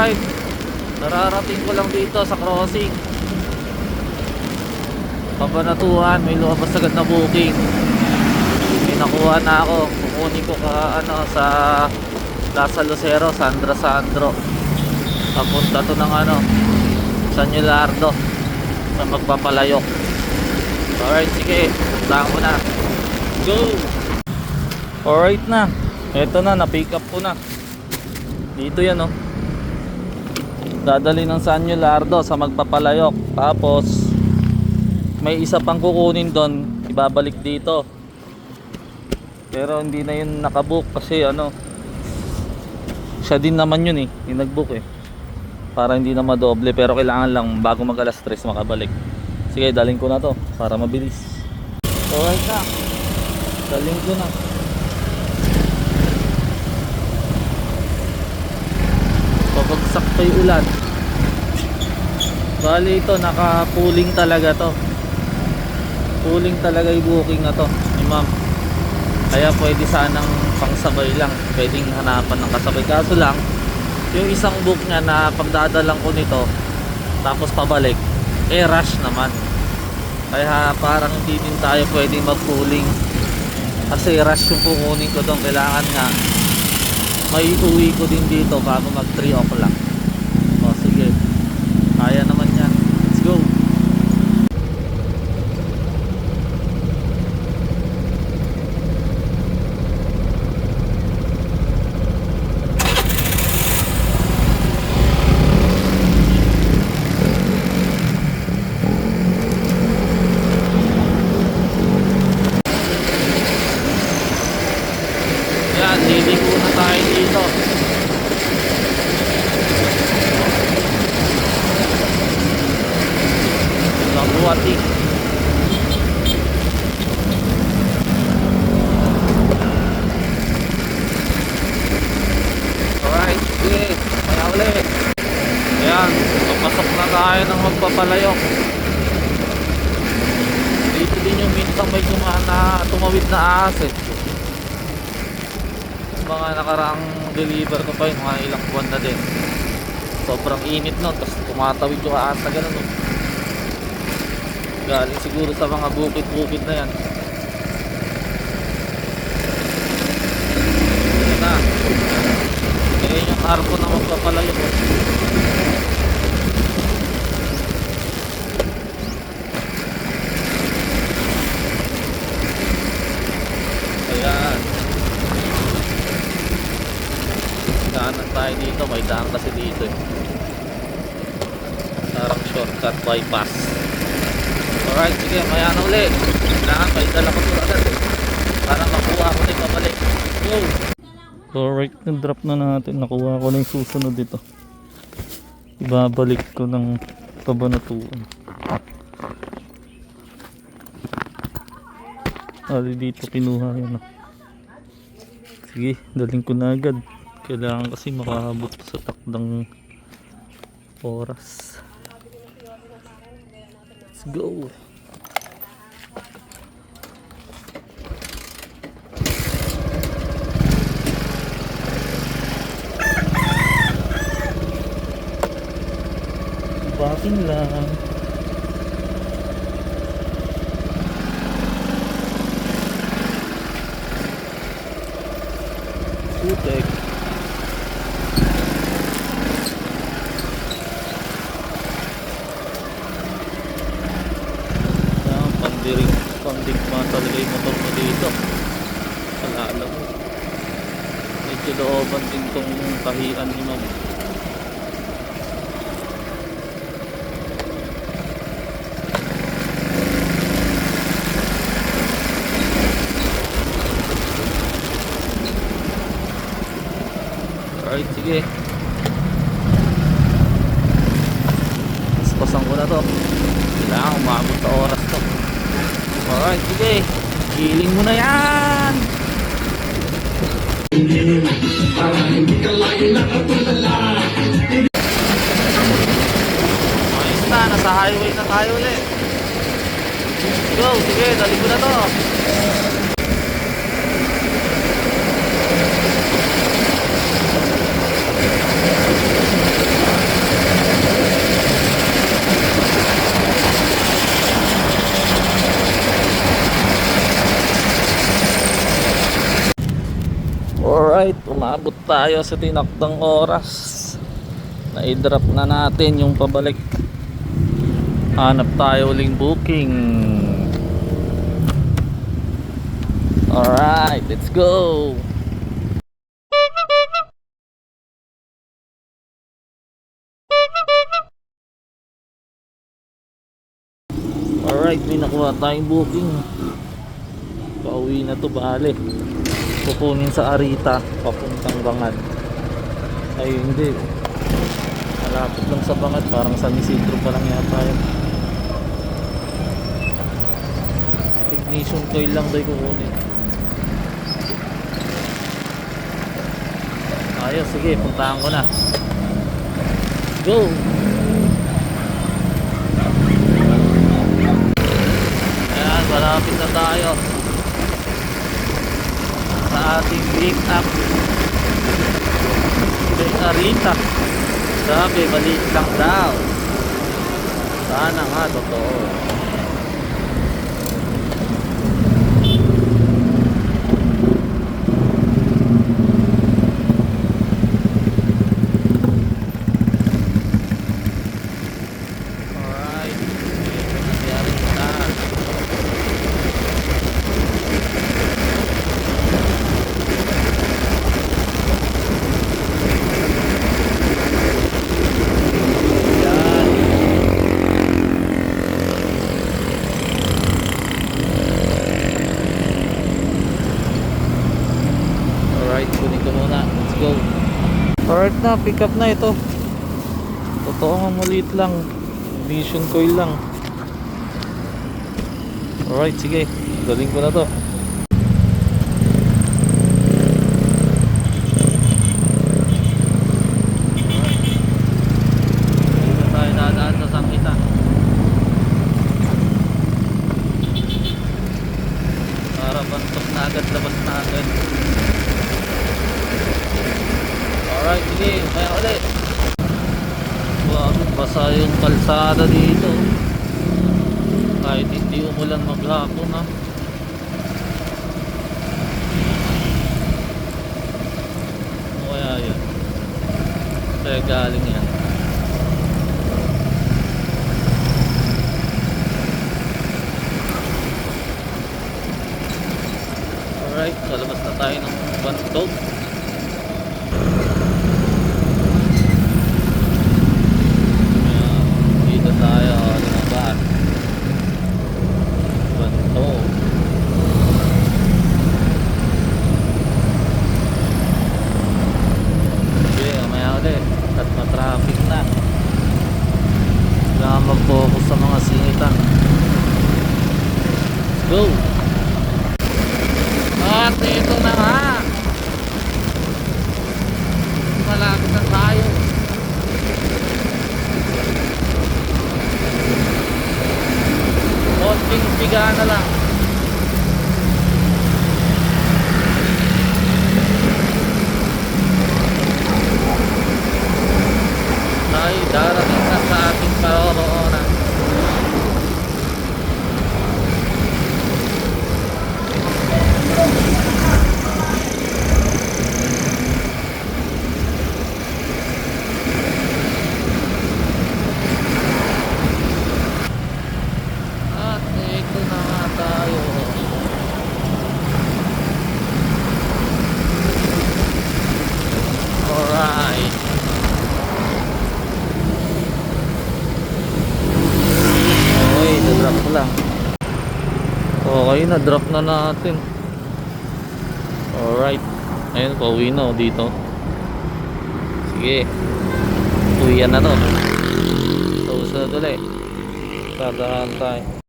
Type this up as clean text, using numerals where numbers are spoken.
Alright, nararating ko lang dito sa crossing Kabanatuan. May lumabas agad na booking. May nakuha na ako. Kukunin ko sa Plaza Lucero, Sandra Sandro. Papunta to ng San Yulardo sa Magpapalayok. Alright, sige, puntahan ko na. Go! Alright na, eto na, na-pick up ko na. Dito yan dadali ng San Yulardo sa Magpapalayok. Tapos may isa pang kukunin doon, ibabalik dito. Pero hindi na yun nakabook kasi siya din naman yun yung nagbook para hindi na madoble. Pero kailangan lang bago mag alas 3 makabalik. Sige, dalhin ko na to para mabilis. Alright na, dalhin ko na. Pabagsak pa yung ulan. Bali ito, naka-pooling talaga to. Pooling talaga yung booking na to ni ma'am. Kaya pwede sanang pangsabay lang. Pwedeng hanapan ng kasabay. Kaso lang, yung isang book niya na pagdadalang ko nito tapos pabalik, rush naman. Kaya parang hindi din tayo pwedeng mag-pooling. Kasi rush yung kukunin ko doon. Kailangan nga may uwi ko din dito bago mag 3 o'clock. O sige, kaya naman yan. Let's go. Yan, liliko na tayo dito. Labuati. Alright, sige, kaya ulit. Ayan, papasok na tayo ng Magpapalayok. Dito din yung minsan may tumawid na ahas mga nakaraang deliver ko pa yun, mga ilang buwan na din. Sobrang init nun, tapos tumatawid yung ahas na ganun galing siguro sa mga bukid-bukid na yan. Yan na, ayan yung arko na Magpapalayok Ayan, daanan tayo dito. May daan kasi dito parang shortcut bypass. Alright, sige, maya na ulit. Kailangan may dala ko ito agad para makuha ko na yung pabalik. Go! Alright, na-drop na natin. Nakuha ko na yung susunod dito. Ibabalik ko ng Kabanatuan. Dito kinuha yan Sige, daling ko na agad. Kailangan kasi makahabot sa takdang oras. Let's go. Baking lang. Putek. Pandigma talaga yung motor mo dito. Alala mo, medyo looban din tong tahian ni ma'am. Alright, sige, paspasan ko na to. Kailangan umabot sa oras to. Alright, sige, giling mo na yan. Ayos na, nasa highway na tayo ulit. Go, sige, dali ko na to. Umabot tayo sa tinakdang oras. Na-drop na natin yung pabalik. Hanap tayo uling booking. Alright, let's go. Alright, may nakuha tayong booking. Pauwi na to, bale. Kukunin sa Arita papuntang Bangad. Ay hindi, malapit lang sa Bangad, parang San Isidro pa lang yata yun. Ignition coil lang daw kukunin. Ayos, sige, puntahan ko na. Go! Ayan, malapit na tayo sa ating pick up kay Arita. Sabi, maliit lang daw. Sana nga, totoo. Alright, nangyari na. Kunin ko muna, let's go. Alright na, pick up na ito. Totoo nga, maliit lang. Ignition coil lang. Alright, sige, galing ko na to. Dito tayo dadaan sa Sangkita. Para bantok na agad, labas na agad. Alright, sige, kaya ulit. Bakit basa yung kalsada dito? Kahit hindi umulan maghapon, ha. O kaya yun, kaya galing yan. Alright, kalabas na tayo ng Bantog. Tayo lumabas Bantog. Okay, mamaya ulit at matraffic na. Kailangan mag-focus sa mga singitan. Let's go. At ito na nga, malapit na tayo. Konting piga na lang. Ay, darating na sa ating paroroonan. Lang. Okay, na-drop na natin. Alright. Ayun, pauwi na dito. Sige. Uwian na to. So, ulit. Dadaan tayo.